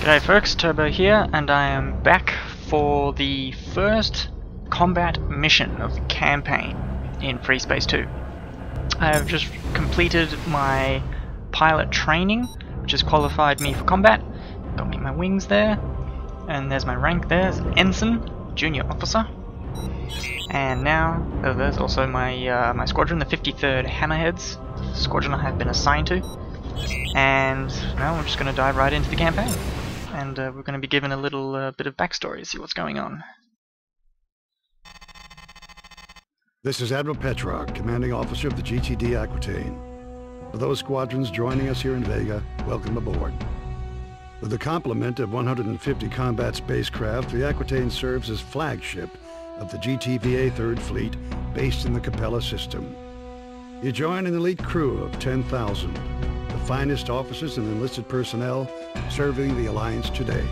G'day folks, Turbo here, and I am back for the first combat mission of the campaign in FreeSpace 2. I have just completed my pilot training, which has qualified me for combat. Got me my wings there, and there's my rank there, it's Ensign, Junior Officer. And now, there's also my my squadron, the 53rd Hammerheads, the squadron I have been assigned to. And now we're just going to dive right into the campaign. And we're going to be given a little bit of backstory to see what's going on. This is Admiral Petrarch, Commanding Officer of the GTD Aquitaine. For those squadrons joining us here in Vega, welcome aboard. With a complement of 150 combat spacecraft, the Aquitaine serves as flagship of the GTVA 3rd Fleet based in the Capella system. You join an elite crew of 10,000, the finest officers and enlisted personnel serving the Alliance today.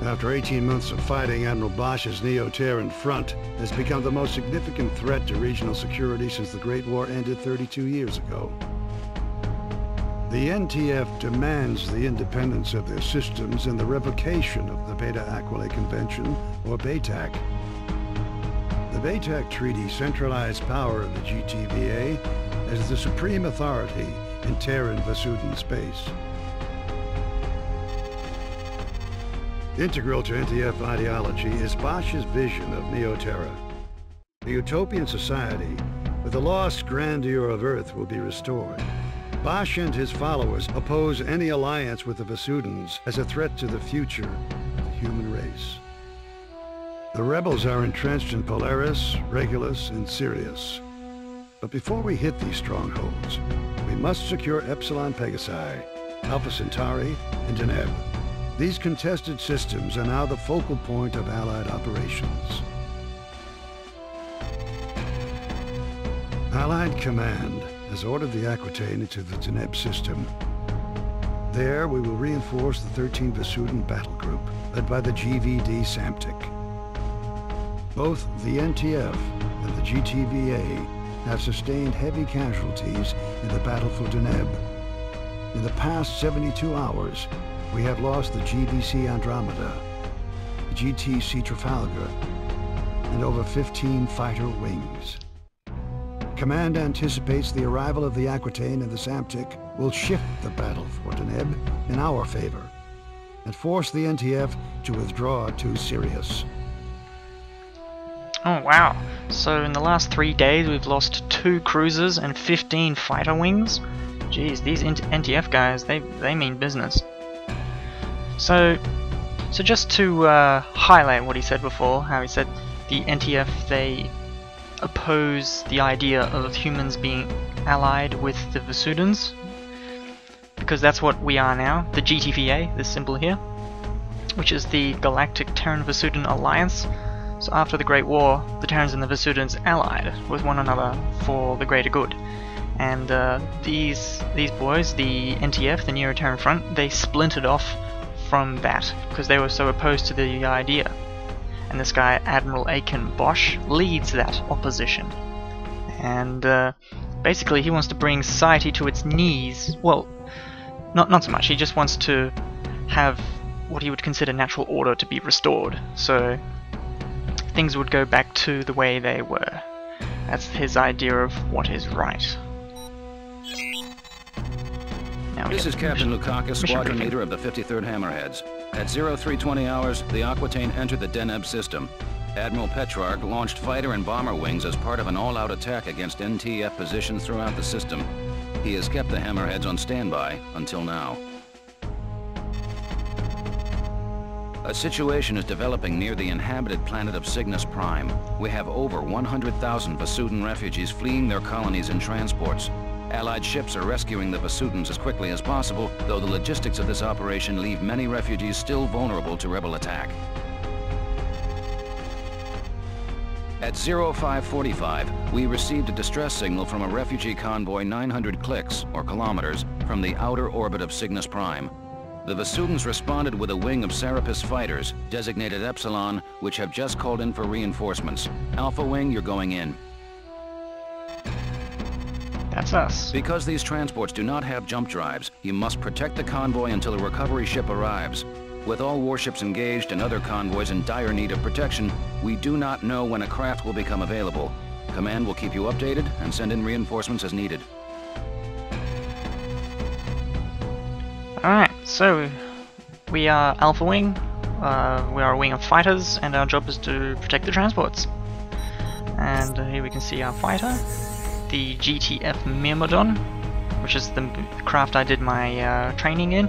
After 18 months of fighting, Admiral Bosch's Neo-Terran front has become the most significant threat to regional security since the Great War ended 32 years ago. The NTF demands the independence of their systems and the revocation of the Beta Aquila Convention, or BATAC. The BATAC Treaty centralized power of the GTVA as the supreme authority in Terran Vasudan space. Integral to NTF ideology is Bosch's vision of Neo-Terra. A utopian society where the lost grandeur of Earth will be restored. Bosch and his followers oppose any alliance with the Vasudans as a threat to the future of the human race. The rebels are entrenched in Polaris, Regulus, and Sirius. But before we hit these strongholds, we must secure Epsilon Pegasi, Alpha Centauri, and Deneb. These contested systems are now the focal point of Allied operations. Allied Command has ordered the Aquitaine into the Deneb system. There, we will reinforce the 13 Vasudan battle group, led by the GVD Samtic. Both the NTF and the GTVA have sustained heavy casualties in the battle for Deneb. In the past 72 hours, we have lost the GVC Andromeda, the GTC Trafalgar, and over 15 fighter wings. Command anticipates the arrival of the Aquitaine and the Samtic will shift the battle for Deneb in our favor and force the NTF to withdraw to Sirius. Oh wow, so in the last 3 days we've lost 2 cruisers and 15 fighter wings? Jeez, these NTF guys, they mean business. So just to highlight what he said before, how he said the NTF, they oppose the idea of humans being allied with the Vasudans, because that's what we are now, the GTVA, this symbol here, which is the Galactic Terran Vasudan Alliance. So after the Great War, the Terrans and the Vasudans allied with one another for the greater good. And these boys, the NTF, the Neo-Terran Front, they splintered off from that because they were so opposed to the idea. And this guy, Admiral Aiken Bosch, leads that opposition. And basically he wants to bring society to its knees. Well, not so much, he just wants to have what he would consider natural order to be restored. So things would go back to the way they were. That's his idea of what is right. This is Captain Lukakis, Squadron Leader of the 53rd Hammerheads. At 0320 hours, the Aquitaine entered the Deneb system. Admiral Petrarch launched fighter and bomber wings as part of an all-out attack against NTF positions throughout the system. He has kept the Hammerheads on standby until now. A situation is developing near the inhabited planet of Cygnus Prime. We have over 100,000 Vasudan refugees fleeing their colonies in transports. Allied ships are rescuing the Vasudans as quickly as possible, though the logistics of this operation leave many refugees still vulnerable to rebel attack. At 0545, we received a distress signal from a refugee convoy 900 clicks, or kilometers, from the outer orbit of Cygnus Prime. The Vasudans responded with a wing of Serapis fighters, designated Epsilon, which have just called in for reinforcements. Alpha Wing, you're going in. That's us. Because these transports do not have jump drives, you must protect the convoy until a recovery ship arrives. With all warships engaged and other convoys in dire need of protection, we do not know when a craft will become available. Command will keep you updated and send in reinforcements as needed. Alright, so we are Alpha Wing. We are a wing of fighters, and our job is to protect the transports. And here we can see our fighter, the GTF Myrmidon, which is the craft I did my training in.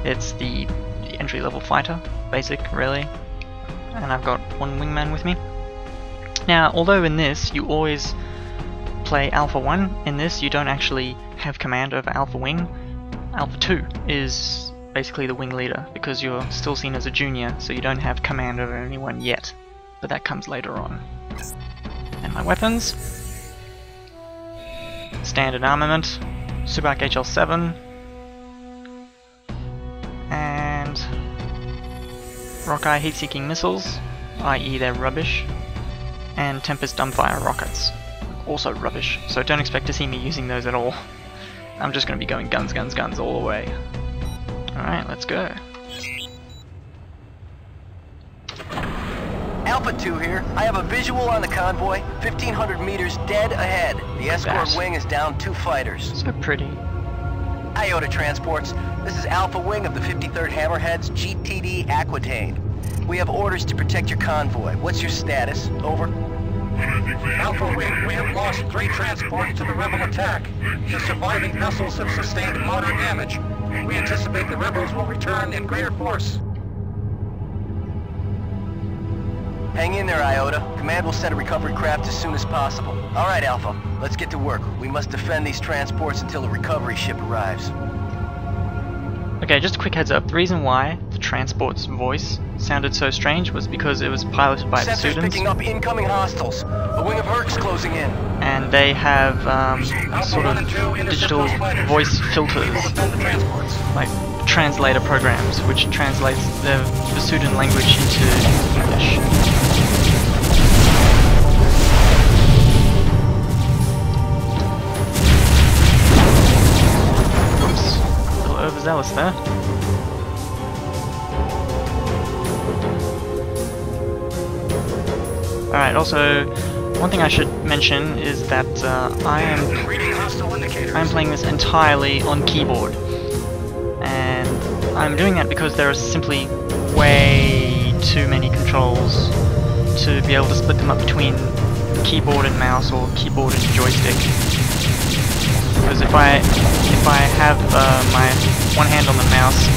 It's the entry-level fighter, basic, really. And I've got one wingman with me. Now, although in this you always play Alpha 1, in this you don't actually have command over Alpha Wing. Alpha 2 is basically the wing leader, because you're still seen as a junior, so you don't have command over anyone yet. But that comes later on. And my weapons. Standard armament, Subac HL7, and Rockeye heat-seeking missiles, i.e. they're rubbish, and Tempest dumbfire rockets, also rubbish, so don't expect to see me using those at all. I'm just going to be going guns, guns, guns all the way. Alright, let's go. Alpha 2 here. I have a visual on the convoy, 1,500 meters dead ahead. The escort wing is down 2 fighters. So pretty. Iota Transports. This is Alpha Wing of the 53rd Hammerheads, GTD Aquitaine. We have orders to protect your convoy. What's your status? Over. Alpha Wing, we have lost 3 transports to the rebel attack. The surviving vessels have sustained moderate damage. We anticipate the rebels will return in greater force. Hang in there, Iota. Command will send a recovery craft as soon as possible. All right, Alpha. Let's get to work. We must defend these transports until a recovery ship arrives. Okay, just a quick heads up. The reason why the transport's voice sounded so strange was because it was piloted by the Sensors students. picking up incoming hostiles. A wing of Herc's closing in. And they have sort of digital voice filters, like translator programs, which translates the Vasudan language into English. Oops, a little overzealous there. Alright, also, one thing I should mention is that I am playing this entirely on keyboard. And I'm doing that because there are simply way too many controls to be able to split them up between keyboard and mouse or keyboard and joystick. Because if I have my one hand on the mouse,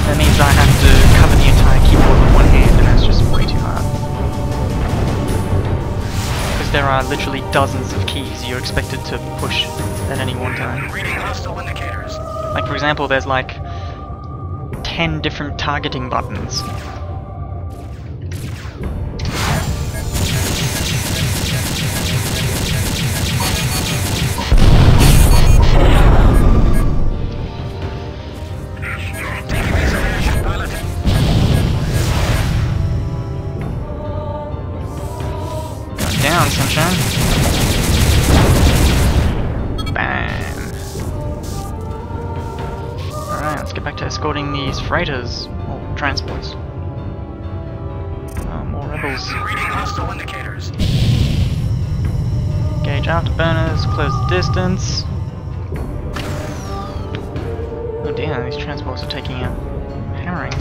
that means I have to cover the entire keyboard with one hand, and that's just way too hard. Because there are literally dozens of keys you're expected to push at any one time. Like for example, there's like 10 different targeting buttons. Down, sunshine. Bam. Alright, let's get back to escorting these freighters, or transports. Oh, more rebels. Reading hostile indicators. Gauge afterburners, close the distance. Oh dear, these transports are taking a hammering.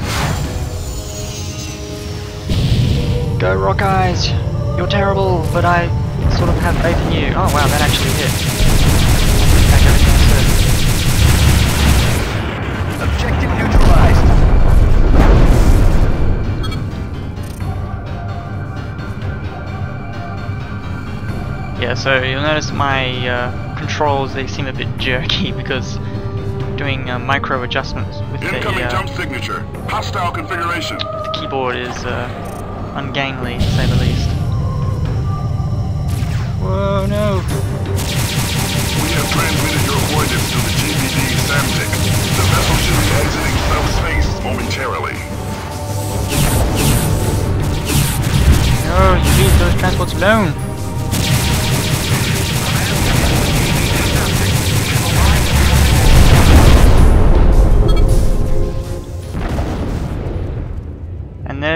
Go Rockeyes! You're terrible, but I sort of have faith in you. Oh wow, that actually hit. Back everything I said. Objective neutralized. Yeah, so you'll notice my controls, they seem a bit jerky because doing micro adjustments with incoming jump signature. Hostile configuration. The keyboard is ungainly, to say the least. Whoa, no! We have transmitted your coordinates to the GVD Samtic. The vessel should be exiting subspace momentarily. No, you leave those transports alone!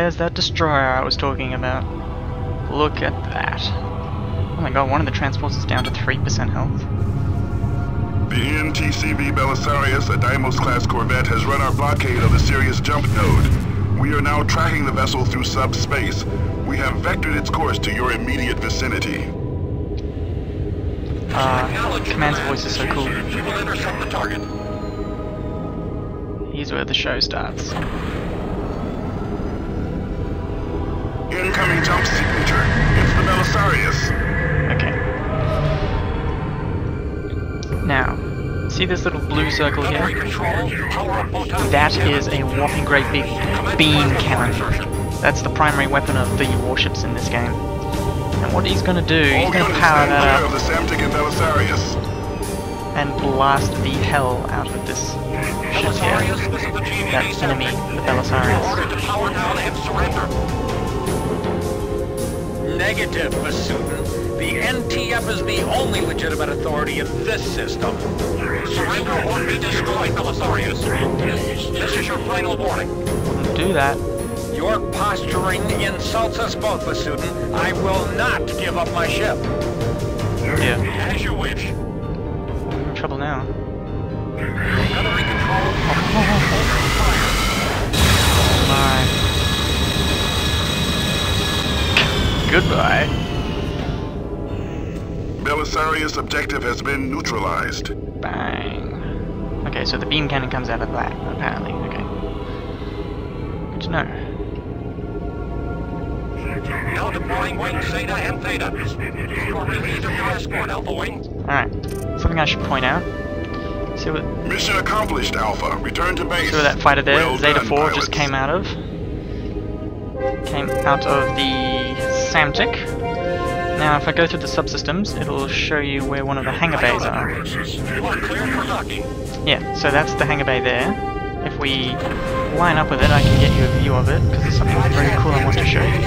there's that destroyer I was talking about. Look at that. Oh my god, one of the transports is down to 3% health. The NTCV Belasarius, a Deimos-class corvette, has run our blockade of the Sirius jump node. We are now tracking the vessel through subspace. We have vectored its course to your immediate vicinity. Command's voice is so cool. We will intercept the target. Here's where the show starts. Incoming jump signature. It's the Belasarius. Okay. Now, see this little blue circle here? That is a whopping great big beam cannon. That's the primary weapon of the warships in this game. And what he's going to do, he's going to power that up and blast the hell out of this ship here. That enemy, the Belasarius. Negative, Basudin. The NTF is the only legitimate authority in this system. Surrender or be destroyed, Belasarius. This is your final warning. Wouldn't do that. Your posturing insults us both, Basudin. I will not give up my ship. Yeah. As you wish. We're in trouble now. Gunnery control. My. Goodbye. Belasarius objective has been neutralized. Bang. Okay, so the beam cannon comes out of that, apparently. Okay. Good to know. Now deploying wings Zeta and Theta. You are relieved of your escort, Alpha Wing. Alright. Something I should point out. See what Mission accomplished, Alpha. Return to base. see where that fighter there, Well Zeta done, 4, pilots. just came out of? Came out of the Samtic. Now if I go through the subsystems, it'll show you where one of the hangar bays are. You are cleared for docking. Yeah, so that's the hangar bay there. If we line up with it, I can get you a view of it, because there's something very cool I want to show you.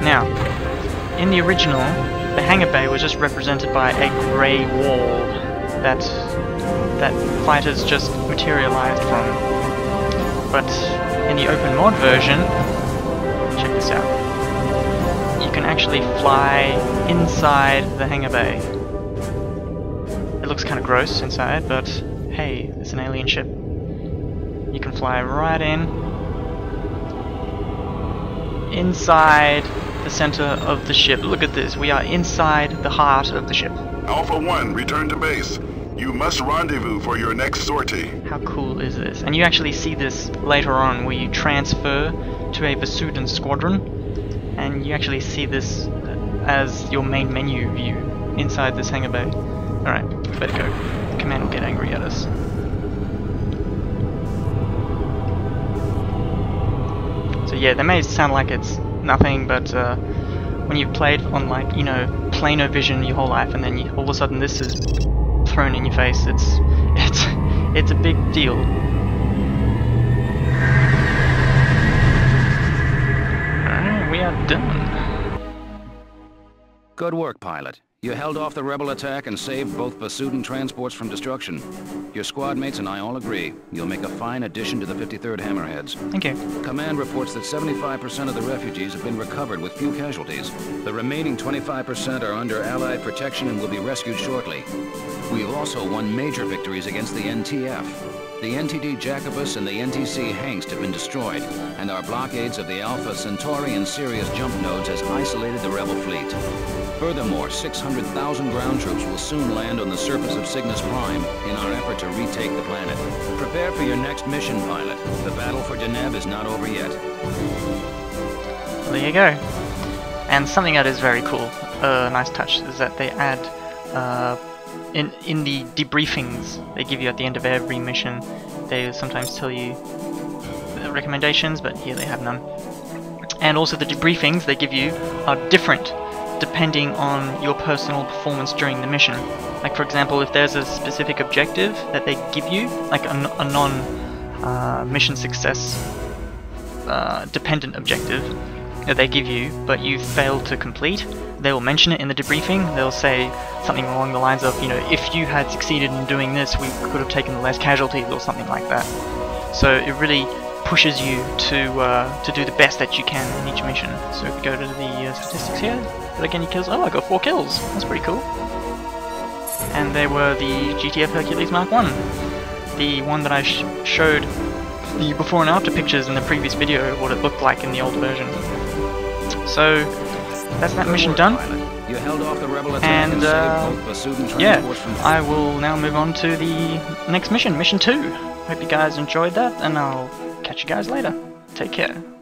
Now, in the original, the hangar bay was just represented by a grey wall that fighters just materialized from. But in the open mod version, check this out. You can actually fly inside the hangar bay. It looks kind of gross inside, but hey, it's an alien ship. You can fly right inside the center of the ship. Look at this, we are inside the heart of the ship. Alpha 1, return to base. You must rendezvous for your next sortie. How cool is this? And you actually see this later on where you transfer to a Basudin squadron, and you actually see this as your main menu view inside this hangar bay. Alright, better go. The command will get angry at us. So yeah, that may sound like it's nothing, but when you've played on, like, you know, planar vision your whole life, and then all of a sudden this is thrown in your face, it's a big deal. Alright, we are done. Good work, pilot. You held off the rebel attack and saved both Basudin transports from destruction. Your squad mates and I all agree you'll make a fine addition to the 53rd Hammerheads. Thank you. Command reports that 75% of the refugees have been recovered with few casualties. The remaining 25% are under Allied protection and will be rescued shortly. We've also won major victories against the NTF. The NTD Jacobus and the NTC Hengst have been destroyed, and our blockades of the Alpha Centauri and Sirius jump nodes has isolated the rebel fleet. Furthermore, 600,000 ground troops will soon land on the surface of Cygnus Prime in our effort to retake the planet. Prepare for your next mission, pilot. The battle for Deneb is not over yet. Well, there you go. And something that is very cool, nice touch, is that they add in the debriefings they give you at the end of every mission, they sometimes tell you the recommendations, but here they have none. And also the debriefings they give you are different depending on your personal performance during the mission. Like, for example, if there's a specific objective that they give you, like a non-mission success dependent objective that they give you, but you failed to complete, they will mention it in the debriefing. They'll say something along the lines of, you know, if you had succeeded in doing this, we could have taken less casualties or something like that. So it really pushes you to do the best that you can in each mission. So if we go to the statistics here, did I get any kills? Oh, I got 4 kills. That's pretty cool. And they were the GTF Hercules Mark 1. The one that I showed the before and after pictures in the previous video, what it looked like in the old version. So that's that mission done. You held off the rebel attack And saved both yeah, transports from I will now move on to the next mission, mission 2. Hope you guys enjoyed that, and I'll catch you guys later. Take care.